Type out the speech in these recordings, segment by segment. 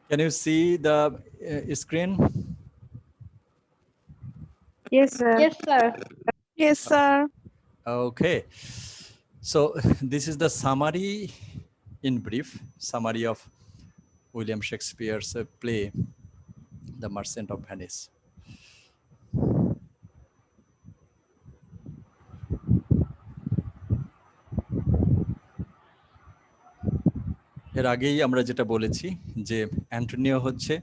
Can you see the screen? Yes, sir. Yes, sir. Yes, sir. Okay. So this is the summary, in brief, summary of William Shakespeare's play, The Merchant of Venice. এর আগেই আমরা যেটা বলেছি যে Antonio হচ্ছে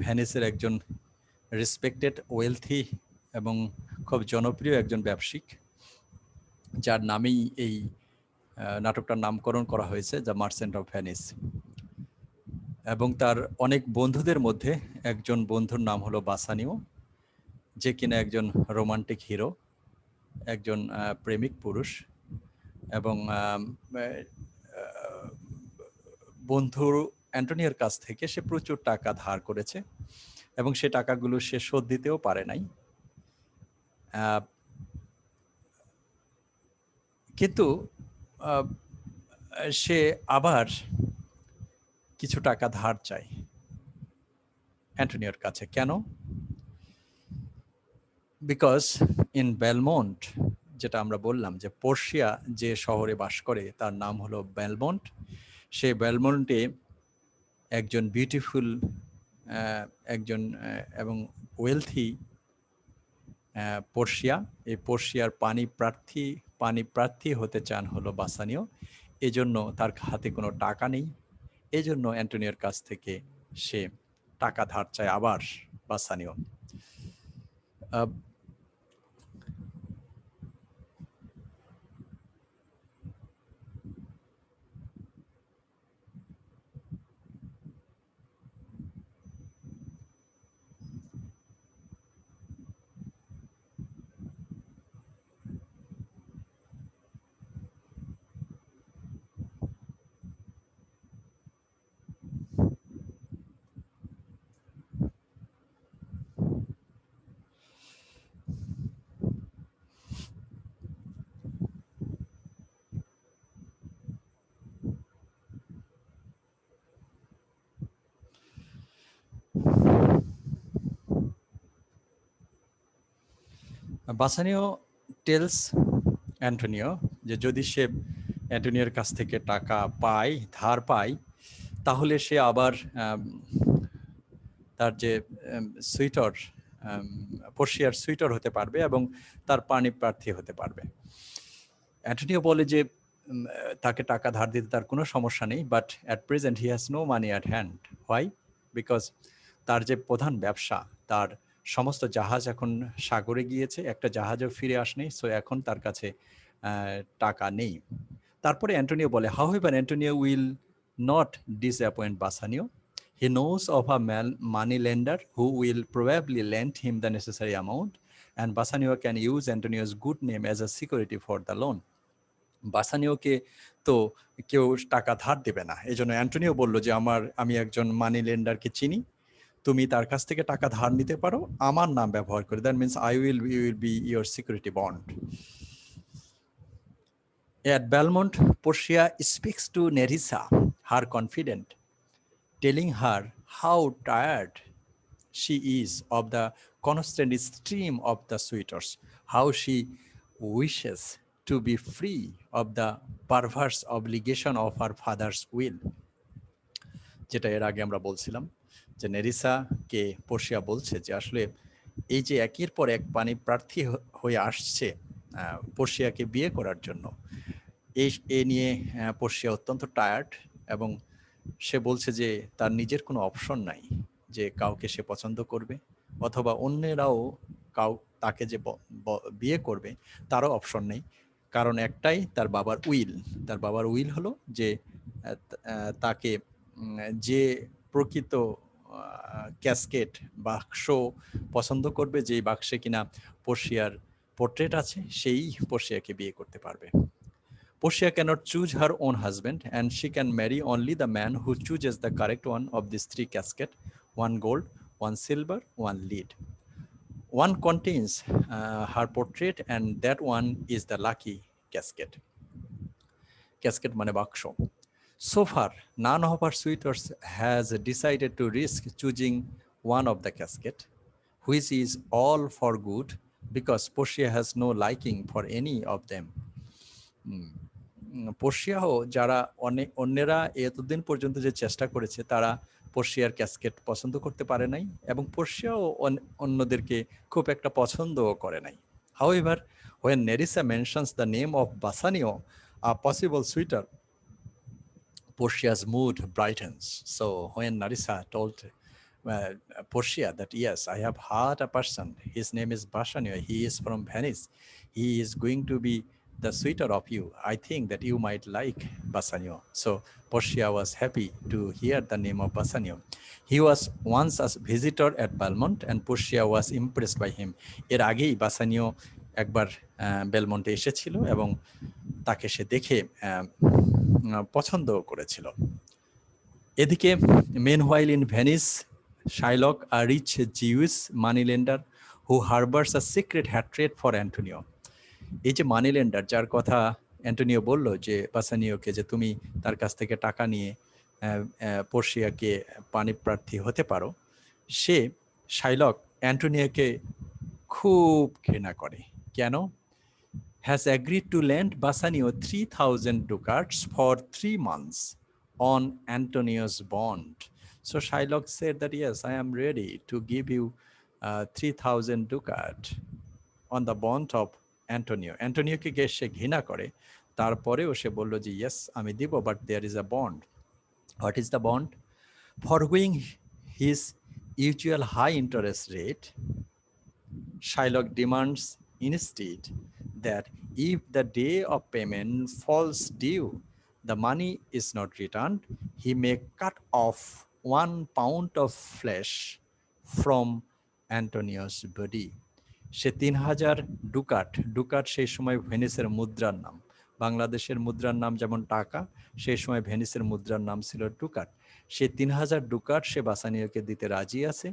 ভেনিসের একজন respected, wealthy এবং খুব জনপ্রিয় একজন ব্যবসায়িক, যার নামেই এই নাটকটার নামকরণ করা হয়েছে দ্য মার্চেন্ট অফ ভেনিস। এবং তার অনেক বন্ধুদের মধ্যে একজন বন্ধুর নাম হলো বাসানিও, যে কিনা একজন রোমান্টিক হিরো, একজন প্রেমিক পুরুষ, এবং বন্ধুর অ্যান্টোনিওর কাছ থেকে সে প্রচুর টাকা ধার করেছে এবং সে টাকাগুলো সে শোধ দিতেও পারে নাই। কিন্তু সে আবার কিছু টাকা ধার চায় অ্যান্টোনিওর কাছে। কেন? বিকজ ইন বেলমন্ট, যেটা আমরা বললাম যে পোর্শিয়া যে শহরে বাস করে তার নাম হলো বেলমন্ট, সে বেলমন্টে একজন বিউটিফুল একজন এবং ওয়েলথি পোর্শিয়া, এই পোর্শিয়ার পানি প্রার্থী হতে চান হলো বাসানিও। এজন্য তার হাতে কোনো টাকা নেই, এজন্য অ্যান্টোনিওর কাছ থেকে সে টাকা ধার চায় আবার বাসানিও। বাসানিও টেলস অ্যান্টোনিও যে যদি সে অ্যান্টোনিওর কাছ থেকে টাকা পায়, ধার পায়, তাহলে সে আবার তার যে সুইটর, পোর্শিয়ার সুইটর হতে পারবে এবং তার পানি প্রার্থী হতে পারবে। অ্যান্টোনিও বলে যে তাকে টাকা ধার দিতে তার কোনো সমস্যা নেই, but at present he has no money at hand. Why? Because তার যে প্রধান ব্যবসা, তার সমস্ত জাহাজ এখন সাগরে গিয়েছে, একটা জাহাজও ফিরে আসেনি, সো এখন তার কাছে টাকা নেই। তারপরে অ্যান্টোনিও বলে, however Antonio will not disappoint বাসানিও. He knows of a money lender who will probably lend him the necessary amount, and Bassanio can use Antonio's good name as a security for the loan. বাসানিওকে তো কেউ টাকা ধার দেবে না, এই জন্য Antonio বলল যে আমি একজন মানি লেন্ডারকে চিনি, তুমি তার কাছ থেকে টাকা ধার নিতে পারো আমার নাম ব্যবহার করে। That means you will be your security bond. At Belmont, Portia speaks to Nerissa, her confidant, telling her how tired she is of the constant stream of the suitors, how she wishes to be free of the perverse obligation of her father's will. যেটা এর আগে আমরা বলছিলাম যে নেরিসাকে Portia বলছে যে আসলে এই যে একের পর এক পানি প্রার্থী হয়ে আসছে পোর্শিয়াকে বিয়ে করার জন্য, এ নিয়ে পোর্শিয়া অত্যন্ত টায়ার্ড এবং সে বলছে যে তার নিজের কোনো অপশন নাই যে কাউকে সে পছন্দ করবে, অথবা অন্যেরাও তাকে যে বিয়ে করবে তারও অপশন নেই। কারণ একটাই, তার বাবার উইল। তার বাবার উইল হলো যে তাকে যে প্রকৃত ক্যাসকেট বাক্স পছন্দ করবে, যেই বাক্সে কিনা পোর্শিয়ার পোর্ট্রেট আছে, সেই পোর্শিয়াকে বিয়ে করতে পারবে। Portia cannot choose her own husband, and she can marry only the man who chooses the correct one of these three caskets: one gold, one silver, one lead. One contains her portrait, and that one is the lucky casket. Casket মানে বাক্স। So far, none of our suitors has decided to risk choosing one of the casket, which is all for good because Portia has no liking for any of them. পোর্শিয়াও যারা অন্যেরা এতদিন পর্যন্ত যে চেষ্টা করেছে তারা পোর্শিয়ার ক্যাসকেট পছন্দ করতে পারে নাই এবং পোর্শিয়াও অন্যদেরকে খুব একটা পছন্দও করে নাই। However, when Nerissa mentions the name of Bassanio, a possible suitor, Portia's mood brightens. So when Nerissa told Portia that yes, I have heard a person, his name is Bassanio, he is from Venice, he is going to be the suitor of you. I think that you might like Bassanio. So Portia was happy to hear the name of Bassanio. He was once a visitor at Belmont and Portia was impressed by him. এর আগেই বাসানিও একবার বেলমন্টে এসেছিল এবং তাকে সে দেখে পছন্দ করেছিল। এদিকে meanwhile in Venice, Shylock, a rich Jewish moneylender who harbors a secret hatred for Antonio. এই যে মানি লেন্ডার যার কথা অ্যান্টোনিও বলল যে বাসানিওকে যে তুমি তার কাছ থেকে টাকা নিয়ে পোর্শিয়াকে পাণিপ্রার্থী হতে পারো, সে শাইলক অ্যান্টোনিওকে খুব ঘৃণা করে। কেন? Has agreed two land বাসানিও 3000 ducats for 3 months on Antonio's bond. So Shylock said that yes, I am ready to give you 3000 ducat on the bond of Antonio. অ্যান্টোনিওকে গিয়ে সে ঘৃণা করে, তারপরেও সে বলল যে ইয়েস আমি দিব, but there is a bond. What is the bond? Forgoing his usual high interest rate, Shylock demands instead that if the day of payment falls due, the money is not returned, he may cut off 1 pound of flesh from Antonio's body. Say 3000 Ducat, Ducat সেই সময় ভেনিসের মুদ্রার নাম। বাংলাদেশের মুদ্রার নাম যেমন টাকা, সেই সময় ভেনিসের মুদ্রার নাম ছিল ডুকাট। সে 3000 ডুকাট সে বাসানিওকে দিতে রাজি আছে।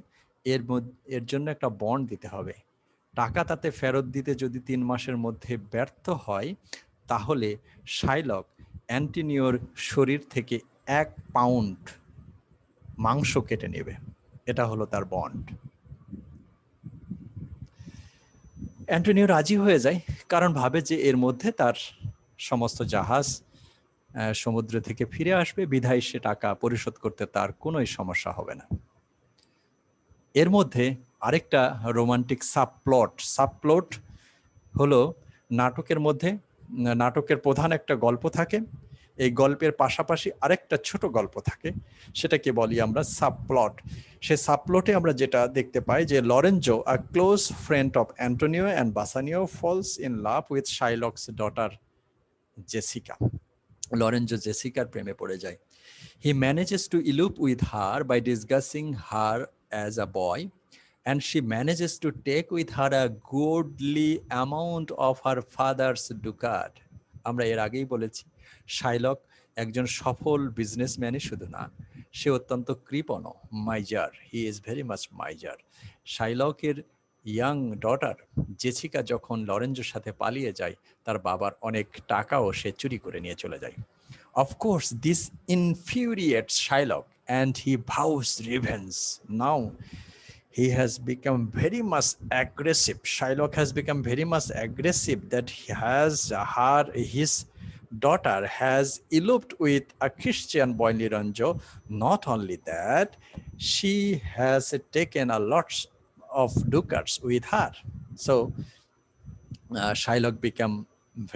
এর জন্য একটা বন্ড দিতে হবে। টাকা তাতে ফেরত দিতে যদি 3 মাসের মধ্যে ব্যর্থ হয়, তাহলে শাইলক অ্যান্টোনিওর শরীর থেকে 1 পাউন্ড মাংস কেটে নেবে। এটা হলো তার বন্ড। অ্যান্টোনিও রাজি হয়ে যায়, কারণ ভাবে যে এর মধ্যে তার সমস্ত জাহাজ সমুদ্র থেকে ফিরে আসবে, বিধায় সে টাকা পরিশোধ করতে তার কোনোই সমস্যা হবে না। এর মধ্যে আরেকটা রোমান্টিক সাবপ্লট হলো নাটকের মধ্যে, নাটকের প্রধান একটা গল্প থাকে, এই গল্পের পাশাপাশি আরেকটা ছোট গল্প থাকে, সেটাকে বলি আমরা সাবপ্লট। সে সাবপ্লটে আমরা যেটা দেখতে পাই যে Lorenzo, a close friend of Antonio and Bassanio, falls in love with Shylock's daughter Jessica. Lorenzo জেসিকার প্রেমে পড়ে যায়। He manages to elope with her by disguising her as a boy, and she manages to take with her a goodly amount of her father's ducat. আমরা এর আগেই বলেছি Shylock একজন সফল বিজনেসম্যানই শুধু না, সে অত্যন্ত কৃপণ, miser. He is very much miser. শাইলকের ইয়াং ডটার জেসিকা যখন লরেঞ্জোর সাথে পালিয়ে যায়, তার বাবার অনেক টাকাও সে চুরি করে নিয়ে চলে যায়। Of course, this infuriates Shylock and he vows revenge. Now, he has become very much aggressive. Shylock has become very much aggressive that his daughter has eloped with a Christian boy Lorenzo. Not only that, she has taken a lot of ducats with her. So Shylock became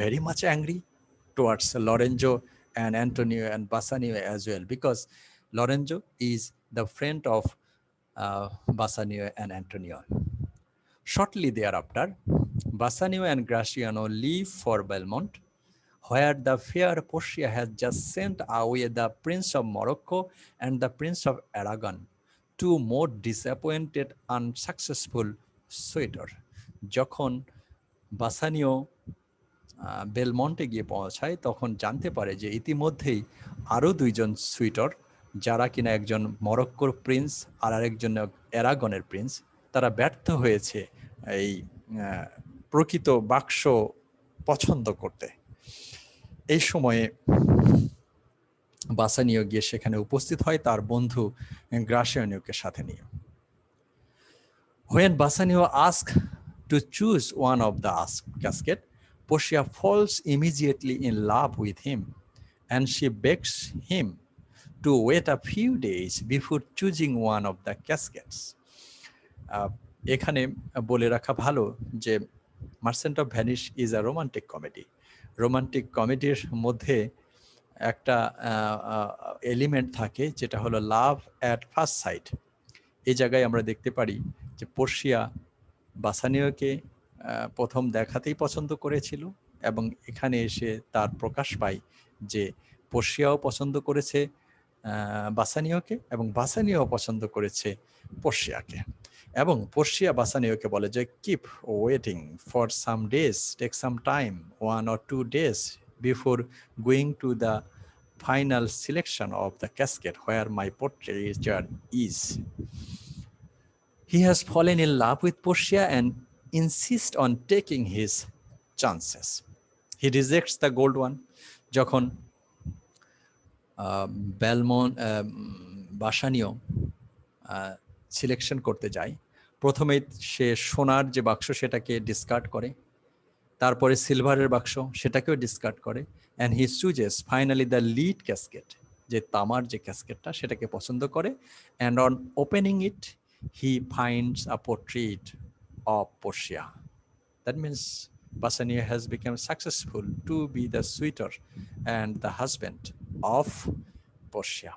very much angry towards Lorenzo and Antonio and Bassanio as well, because Lorenzo is the friend of Bassanio and Antonio. Shortly thereafter, Bassanio and Graciano leave for Belmont, where the fair Portia has just sent away the Prince of Morocco and the Prince of Aragon, two more disappointed, unsuccessful suitors. যখন বাসানিও বেলমন্টে গিয়ে পৌঁছায়, তখন জানতে পারে যে ইতিমধ্যেই আরও 2 জন সুইটর, যারা কিনা একজন মরক্কোর প্রিন্স আর আরেকজন অ্যারাগনের প্রিন্স, তারা ব্যর্থ হয়েছে এই প্রকৃত বাক্স পছন্দ করতে। এই সময়ে বাসানিও গিয়ে সেখানে উপস্থিত হয় তার বন্ধু গ্রাসিয়ানোকে সাথে নিয়ে। When Bassanio asks to choose one of the casket, Portia falls immediately in love with him, and she begs him to wait a few days before choosing one of the caskets. এখানে বলে রাখা ভালো যে merchant of Venice is a romantic comedy. Romantic কমেডির মধ্যে একটা element থাকে যেটা হলো লাভ অ্যাট ফার্স্ট সাইট। এই জায়গায় আমরা দেখতে পারি যে পোর্শিয়া বাসানিওকে প্রথম দেখাতেই পছন্দ করেছিল এবং এখানে এসে তার প্রকাশ পায় যে পোর্শিয়াও পছন্দ করেছে বাসানিওকে এবং বাসানিও পছন্দ করেছে পোর্শিয়াকে। এবং পোর্শিয়া বাসানিওকে বলে যে keep waiting for some days, take some time, 1 or 2 days before going to the final selection of the casket where my portraiture is. He has fallen in love with Portia and insists on taking his chances. He rejects the gold one. যখন বাসানিও selection করতে যায়, প্রথমে সে সোনার যে বাক্স সেটাকে discard করে, তারপরে সিলভারের বাক্স সেটাকেও ডিসকার্ড করে, and he chooses finally the lead casket, যে তামার যে ক্যাসকেটটা সেটাকে পছন্দ করে, and on opening it he finds a portrait of Portia. That means Bassanio has become successful to be the suitor and the husband of Portia.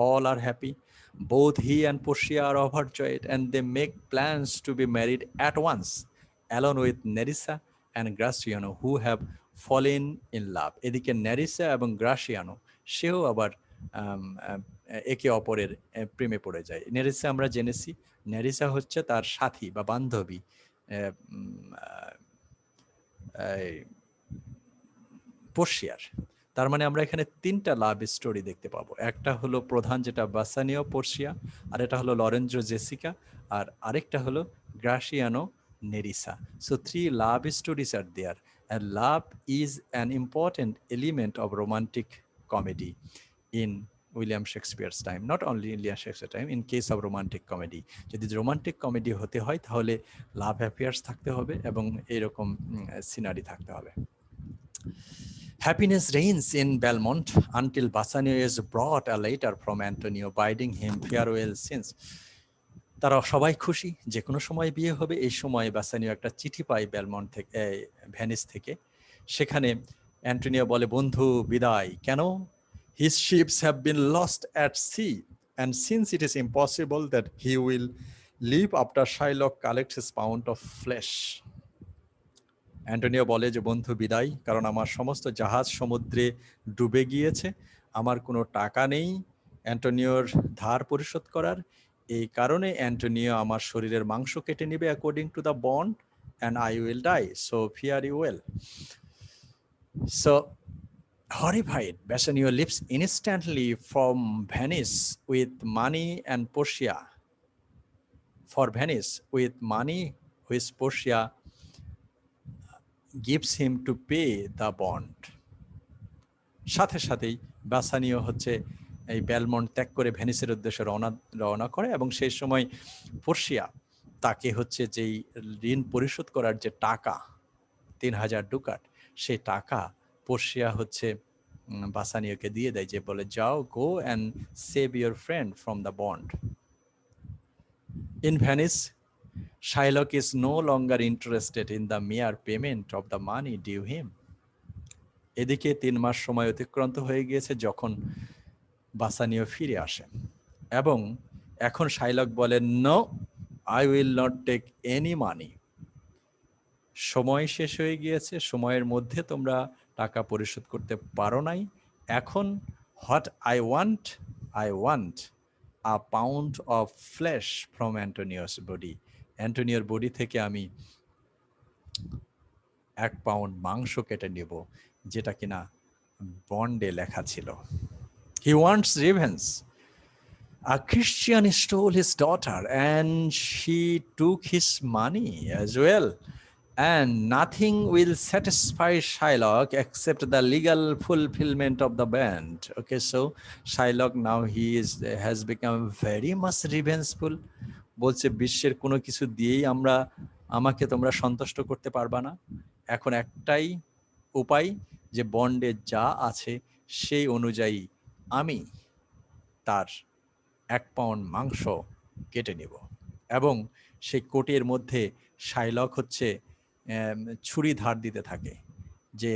All are happy. Both he and Portia are overjoyed and they make plans to be married at once, along with Nerissa and Graciano, who have fallen in love. এদিকে Nerissa এবং গ্রাসিয়ানো সেও আবার একে অপরের প্রেমে পড়ে যায়। Nerissa আমরা জেনেছি, নেরিসা হচ্ছে তার সাথী বা বান্ধবী পোর্শিয়ার। তার মানে আমরা এখানে 3টা লাভ স্টোরি দেখতে পাবো। একটা হলো প্রধান যেটা বাসানিও পোর্শিয়া, আর এটা হলো লরেঞ্জো জেসিকা, আর আরেকটা হলো Gratiano Nerissa. So 3 love stories are there, and love is an important element of romantic comedy in William Shakespeare's time, not only in William Shakespeare's time, in case of romantic comedy. যদি romantic comedy হতে হয় তাহলে লাভ affairs থাকতে হবে এবং এরকম scenery থাকতে হবে। Happiness reigns in Belmont until Bassanio is brought a letter from Antonio bidding him farewell since. তারা সবাই খুশি, যে কোনো সময় বিয়ে হবে। এই সময় বাসানিও একটা চিঠি পায় বেলমন্ট থেকে, ভেনিস থেকে। সেখানে অ্যান্টোনিও বলে, বন্ধু বিদায়। কেন? His ships have been lost at sea, and since it is impossible that he will live after Shylock collects his pound of flesh. Antonio বলে যে বন্ধু বিদায়, কারণ আমার সমস্ত জাহাজ সমুদ্রে ডুবে গিয়েছে, আমার কোনো টাকা নেই অ্যান্টোনিওর ধার পরিশোধ করার। এই কারণে অ্যান্টোনিও আমার শরীরের মাংস কেটে নেবে according to the bond, and I will die, so fear you well. So horrified, Bassanio leaves instantly from Venice with money and Portia. For Venice with money which Portia gives him to pay the bond. সাথে সাথেই বাসানিও হচ্ছে এই Belmont ত্যাগ করে ভেনিসের উদ্দেশ্যে রওনা করে, এবং সেই সময় পোর্শিয়া তাকে হচ্ছে যেই ঋণ পরিশোধ করার যে টাকা 3000 ডুকাট, সেই টাকা পোর্শিয়া হচ্ছে বাসানিওকে দিয়ে দেয়, যে বলে যাও, go and save your friend from the bond. In Venice, Shylock is no longer interested in the mere payment of the money due him. এদিকে 3 মাস সময় অতিক্রান্ত হয়ে গিয়েছে যখন বাসানিও ফিরে আসে, এবং এখন শাইলক বলেন, no, I will not take any money. সময় শেষ হয়ে গিয়েছে, সময়ের মধ্যে তোমরা টাকা পরিশোধ করতে পারো নাই। এখন what I want a pound of flesh from Antonio's body. অ্যান্টোনিওর বডি থেকে আমি 1 পাউন্ড মাংস কেটে নেব, যেটা কিনা বন্ডে লেখা ছিল। He wants revenge. A Christian stole his daughter and she took his money as well. and nothing will satisfy Shylock except the legal fulfillment of the bond. Okay, so Shylock now has become very much revengeful. বলছে বিশ্বের কোনো কিছু দিয়েই আমাকে তোমরা সন্তুষ্ট করতে পারবা না। এখন একটাই উপায়, যে বন্ডে যা আছে সেই অনুযায়ী আমি তার 1 পাউন্ড মাংস কেটে নেব। এবং সেই কোটের মধ্যে শাইলক হচ্ছে ছুরি ধার দিতে থাকে, যে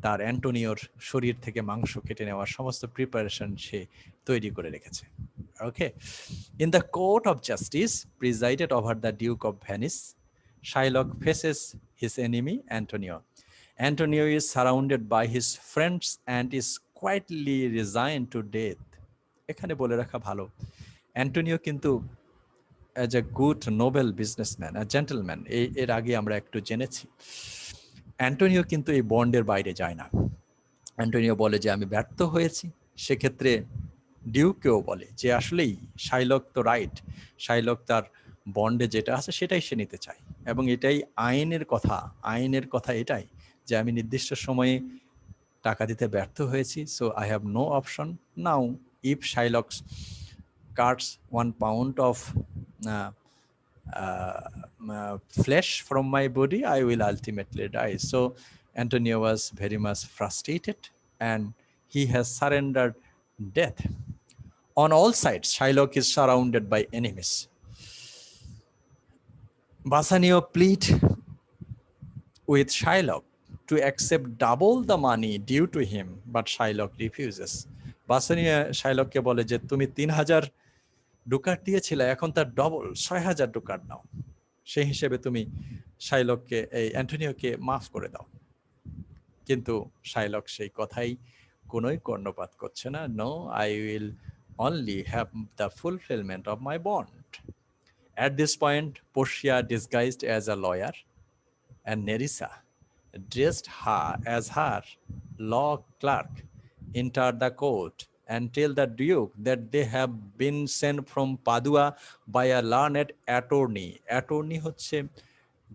তার অ্যান্টোনিওর শরীর থেকে মাংস কেটে নেওয়ার সমস্ত প্রিপারেশন সে তৈরি করে রেখেছে। Okay, in the court of justice presided over the duke of Venice, Shylock faces his enemy Antonio. Antonio is surrounded by his friends and is quietly resigned to death. এখানে বলে রাখা ভালো, অ্যান্টোনিও কিন্তু as a good Nobel businessman, gentleman, এর আগে আমরা একটু জেনেছি। অ্যান্টোনিও কিন্তু এই বন্ডের বাইরে যায় না। অ্যান্টোনিও বলে যে আমি ব্যর্থ হয়েছি। সেক্ষেত্রে ডিউকেও বলে যে আসলেই শাইলক তো রাইট, শাইলক তার বন্ডে যেটা আছে সেটাই সে নিতে চায়, এবং এটাই আইনের কথা এটাই, যে আমি নির্দিষ্ট সময়ে টাকা দিতে ব্যর্থ হয়েছি, so I have no option now. If Shylock cuts 1 pound of flesh from my body, I will ultimately die. So Antonio was very much frustrated and he has surrendered death. On all sides, Shylock is surrounded by enemies. Bassanio plead with Shylock to accept double the money due to him, but Shylock refuses. Bassanio Shylockকে বলে যে তুমি 3000 Ducat দিয়েছিলে, এখন তার double 6000 Ducat নাও, সেই হিসেবে তুমি শাইলককে এই অ্যান্টোনিওকে মাফ করে দাও। কিন্তু শাইলক সেই কথাই কোনোই কর্ণপাত করছে না। No, I will only have the fulfilment of my bond. At this point Portia disguised as a lawyer and Nerissa dressed her as her law clerk enter the court and tell the Duke that they have been sent from Padua by a learned attorney. Attorney হচ্ছে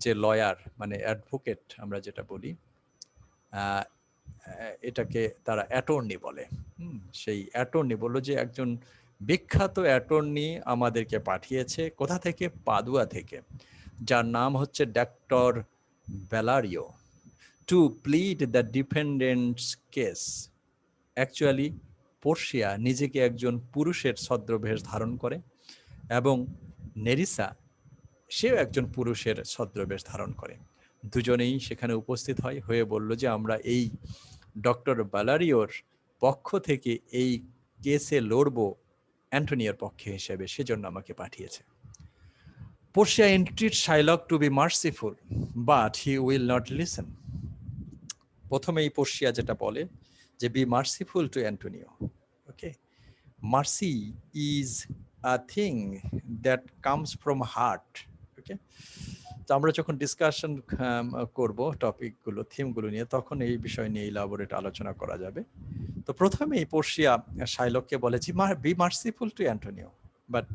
যে lawyer, মানে advocate আমরা যেটা বলি, এটাকে তারা attorney বলে। সেই অ্যাটর্নি বলল যে একজন বিখ্যাত অ্যাটর্নি আমাদেরকে পাঠিয়েছে, কোথা থেকে? পাদুয়া থেকে, যার নাম হচ্ছে doctor Bellario, to plead the defendant's case. Actually Portia নিজেকে একজন পুরুষের ছদ্মবেশ ধারণ করে, এবং নেরিসা সেও একজন পুরুষের ছদ্মবেশ ধারণ করে। দুজনেই সেখানে উপস্থিত হয়ে বলল যে আমরা এই ডক্টর ব্যালারিওর পক্ষ থেকে এই কেসে লড়ব অ্যান্টোনিওর পক্ষে হিসেবে, সেজন্য আমাকে পাঠিয়েছে। Portia entreats Shylock to be merciful, but he will not listen. প্রথমেই পোর্শিয়া যেটা বলে যে be merciful to Antonio. Okay, mercy is a thing that comes from heart. Okay, তো আমরা যখন ডিসকাশন করব টপিকগুলো, থিমগুলো নিয়ে, তখন এই বিষয় নিয়ে ইলাবোরেট আলোচনা করা যাবে। তো প্রথমেই পোর্শিয়া শাইলককে বলে যে be merciful to Antonio, but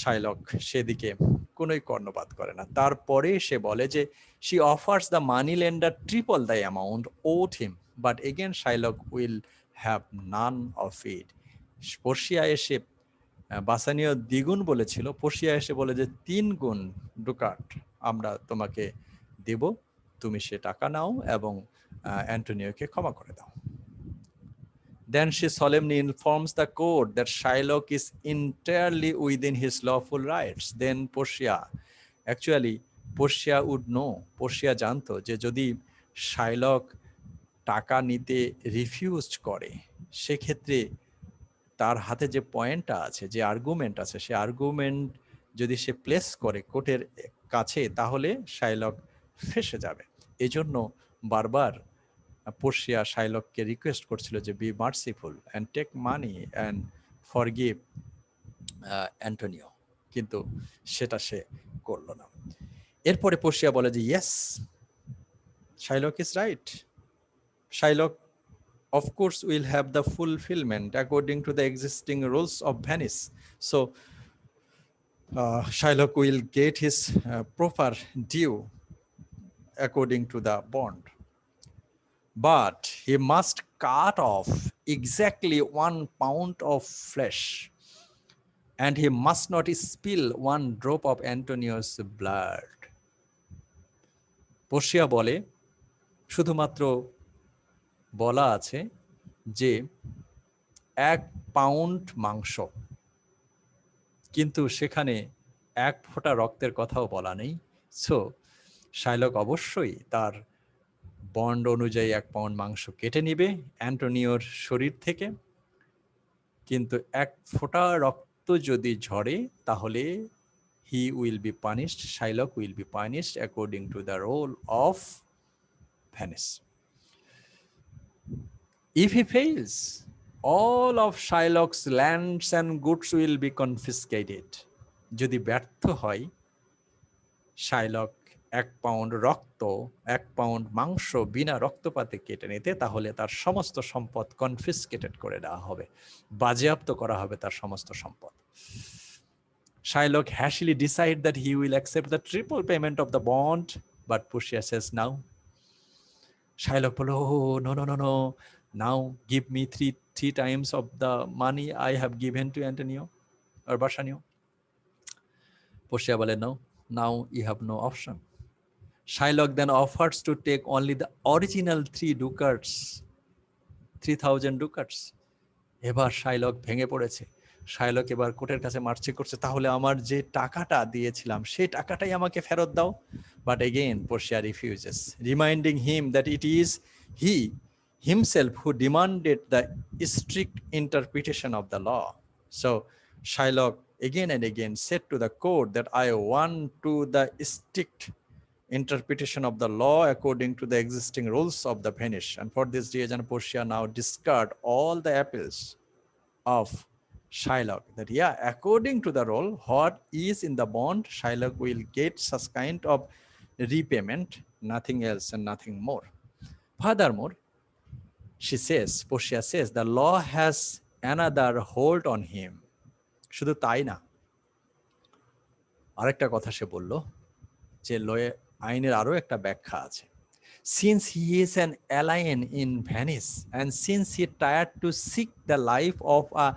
Shylock সেদিকে কোনোই কর্ণপাত করে না। তারপরে সে বলে যে she offers the money lender triple the amount owed him, but again Shylock will have none of it. Portia এসে, বাসানীয় দ্বিগুণ বলেছিল, পোর্শিয়া এসে বলে যে 3 গুণ ডুকাট আমরা তোমাকে দেব, তুমি সে টাকা নাও এবং অ্যান্টোনিওকে ক্ষমা করে দাও। Then she solemnly informs the court that Shylock is entirely within his lawful rights. Then Portia, actually Portia would know, Portia জানতো যে যদি শাইলক টাকা নিতে রিফিউজ করে, সেক্ষেত্রে তার হাতে যে পয়েন্টটা আছে, যে আর্গুমেন্ট আছে, সে আর্গুমেন্ট যদি সে প্লেস করে কোর্টের কাছে, তাহলে শাইলক ফেসে যাবে। এজন্য বারবার পোর্শিয়া শাইলককে রিকোয়েস্ট করছিল যে be merciful and take money and forgive Antonio, কিন্তু সেটা সে করল না। এরপরে পোর্শিয়া বলে যে yes, Shylock is right, Shylock of course will have the fulfillment according to the existing rules of Venice. So Shylock will get his proper due according to the bond. But he must cut off exactly 1 pound of flesh, and he must not spill 1 drop of Antonio's blood. Portia বলে, শুধুমাত্র বলা আছে যে 1 pound মাংস, কিন্তু সেখানে 1 ফোঁটা রক্তের কথাও বলা নেই। সো শাইলক অবশ্যই তার বন্ড অনুযায়ী 1 পাউন্ড মাংস কেটে নিবে অ্যান্টোনিওর শরীর থেকে, কিন্তু 1 ফোঁটা রক্ত যদি ঝরে তাহলে he will be punished, Shylock will be punished according to the role of Venice. If he fails, all of Shylock's lands and goods will be confiscated. যদি ব্যর্থ হয় শাইলক 1 পাউন্ড রক্ত, 1 পাউন্ড মাংস বিনা রক্তপাতে কেটে নিতে, তাহলে তার সমস্ত সম্পদ কনফিসকেটেড করে দেওয়া হবে, বাজেয়াপ্ত করা হবে তার সমস্ত সম্পদ। Shylock hastily decide that he will accept the triple payment of the bond, but Portia says now. Shylock বলল, oh, no. Now give me three times of the money I have given to Antonio or Bassanio. Portia বলে, no, now you have no option. Shylock then offers to take only the original 3,000 ducats. এবার Shylock ভেঙে পড়েছে। Shylock এবার কোর্টের কাছে mercy করছে, তাহলে আমার যে টাকাটা দিয়েছিলাম সেই টাকাটাই আমাকে ফেরত দাও। But again Portia refuses, reminding him that it is he himself who demanded the strict interpretation of the law. So Shylock again and again said to the court that I want to the strict interpretation of the law according to the existing rules of the Venice. And for this reason, Portia now discard all the appeals of Shylock that according to the rule, what is in the bond, Shylock will get such kind of repayment, nothing else and nothing more. Furthermore, Portia says, the law has another hold on him. শুধু তাই না, আরেকটা কথা সে বলল যে আইনের আরো একটা ব্যাখ্যা আছে। Since he is an alien in Venice, and since he tried to seek the life of a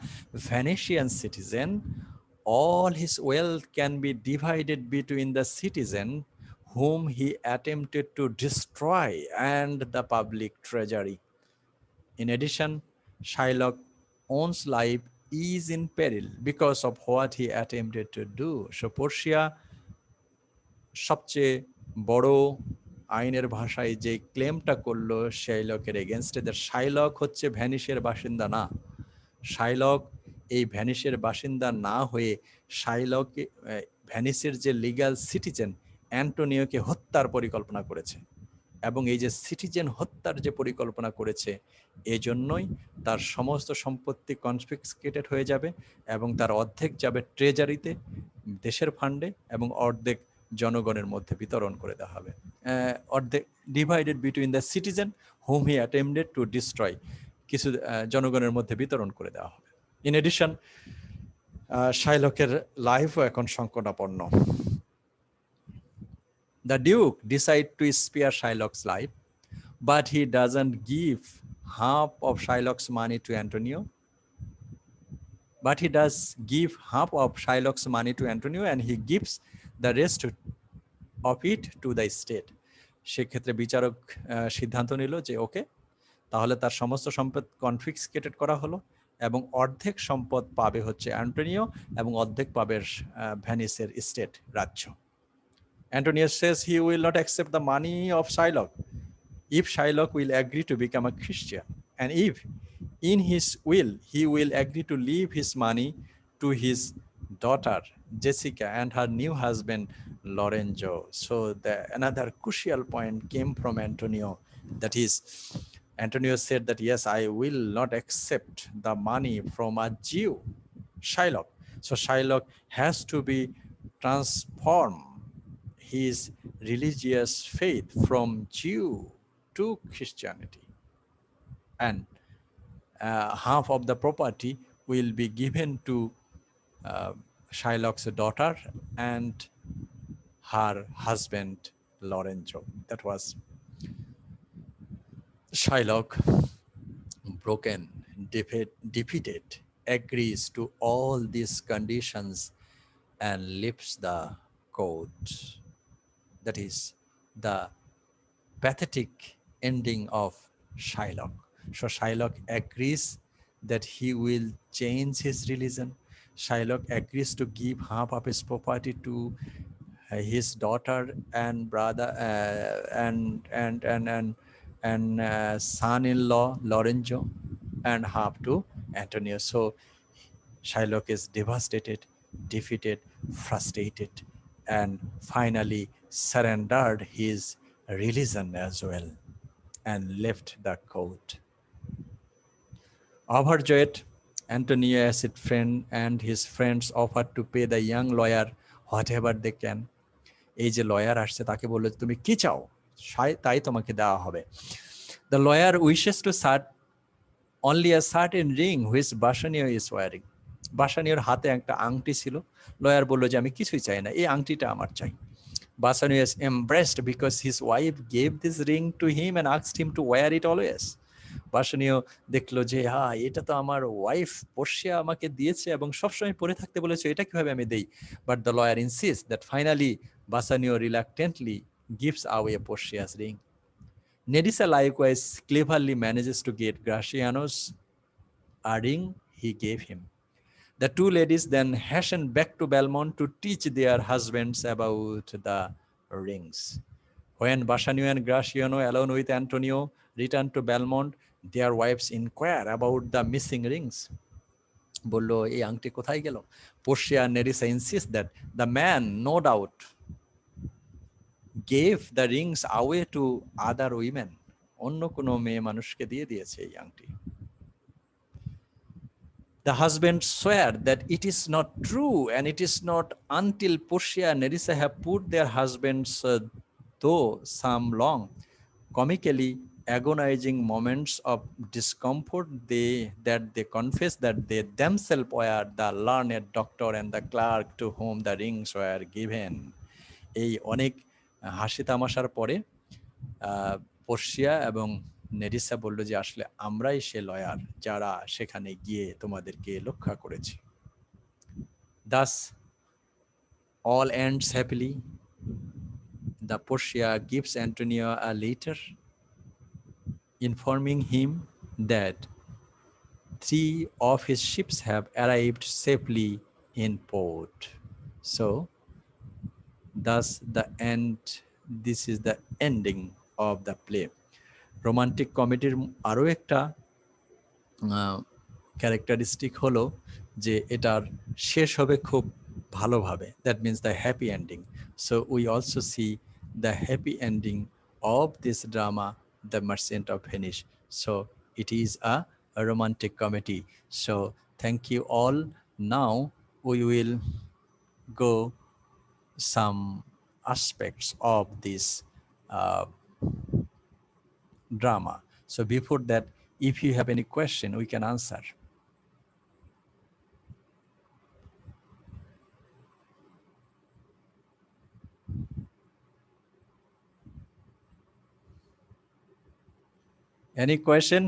Venetian citizen, all his wealth can be divided between the citizen whom he attempted to destroy and the public treasury. In addition, Shylock's own life is in peril because of what he attempted to do. So Portia সবচেয়ে বড় আইনের ভাষায় যে ক্লেমটা করলো শাইলকের এগেনস্টে, Shylock হচ্ছে ভ্যানিসের বাসিন্দা না। শাইলক এই ভ্যানিসের বাসিন্দা না হয়ে শাইলক ভ্যানিসের যে লিগ্যাল সিটিজেন অ্যান্টোনিওকে হত্যার পরিকল্পনা করেছে, এবং এই যে সিটিজেন হত্যার যে পরিকল্পনা করেছে এজন্যই তার সমস্ত সম্পত্তি কনফিসকেটেড হয়ে যাবে, এবং তার অর্ধেক যাবে ট্রেজারিতে, দেশের ফান্ডে, এবং অর্ধেক জনগণের মধ্যে বিতরণ করে দেওয়া হবে। অর্ধেক divided between the citizen hmm he attempted to destroy, কিছু জনগণের মধ্যে বিতরণ করে দেওয়া হবে। ইন এডিশন, শাইলকের লাইফও এখন সংকটাপন্ন। The Duke decides to spare Shylock's life, but he doesn't give half of Shylock's money to Antonio. But he does give half of Shylock's money to Antonio, and he gives the rest of it to the state. সেক্ষেত্রে বিচারক সিদ্ধান্ত নিল যে ওকে, তাহলে তার সমস্ত সম্পদ কনফিসকেটেড করা হলো, এবং অর্ধেক সম্পদ পাবে হচ্ছে অ্যান্টোনিও, এবং অর্ধেক পাবে ভ্যানিসের স্টেট, রাজ্য। Antonio says he will not accept the money of Shylock if Shylock will agree to become a Christian, and if in his will he will agree to leave his money to his daughter Jessica and her new husband Lorenzo. So another crucial point came from Antonio, that is, Antonio said that yes, I will not accept the money from a Jew, Shylock. So Shylock has to be transformed his religious faith from Jew to Christianity, and half of the property will be given to Shylock's daughter and her husband Lorenzo. That was Shylock, broken, defeated, agrees to all these conditions and lifts the coat. That is the pathetic ending of Shylock. So Shylock agrees that he will change his religion. Shylock agrees to give half of his property to his daughter and brother and son-in-law Lorenzo, and half to Antonio. So Shylock is devastated, defeated, frustrated, and finally surrendered his religion as well and left the court. Overjoyed, Antonio, as his friend and his friends offered to pay the young lawyer whatever they can. এই যে lawyer আসছে তাকে বললো তুমি কি চাও, তাই তোমাকে দেওয়া হবে। The lawyer wishes to start only a certain ring which Bassanio is wearing. বাসানিওর হাতে একটা আংটি ছিল। লয়ার বলল যে আমি কিছুই চাই না, এই আংটিটা আমার চাই। Bassanio is embarrassed because his wife gave this ring to him and asked him to wear it always. বাসানিও দেখলো যে হ্যাঁ এটা তো আমার ওয়াইফ পোর্শিয়া আমাকে দিয়েছে এবং সবসময় পরে থাকতে বলেছে, এটা কিভাবে আমি দেই? But the lawyer insists that finally Bassanio reluctantly gives away Portia's ring. Nerissa likewise cleverly manages to get Graciano's a ring he gave him. The two ladies then hasten back to Belmont to teach their husbands about the rings. When Bassanio and Graciano, alone with Antonio, return to Belmont, their wives inquire about the missing rings. বললো এই আংটি কোথায় গেল? Portia and Nerissa insist that the man, no doubt, gave the rings away to other women. অন্য কোনো মেয়ে মানুষকে দিয়ে দিয়েছে এই আংটি। The husbands swear that it is not true, and it is not until Portia and Nerissa have put their husbands though some long, comically agonizing moments of discomfort that they confess that they themselves were the learned doctor and the clerk to whom the rings were given. এই অনেক হাসি তামাশার পরে Portia এবং Nerissa বলল যে আসলে আমরাই সে lawyer যারা সেখানে গিয়ে তোমাদেরকে রক্ষা করেছি। Thus all ends happily. The Portia gives Antonio a letter informing him that 3 of his ships have arrived safely in port. So thus this is the ending of the play. Romantic কমেডির আরও একটা characteristic হলো যে এটার শেষ হবে খুব ভালোভাবে, that means the happy ending. So we also see the happy ending of this drama the merchant of Venice. So it is a romantic comedy. So thank you all. Now we will go some aspects of this drama. So before that, if you have any question, we can answer. Any question?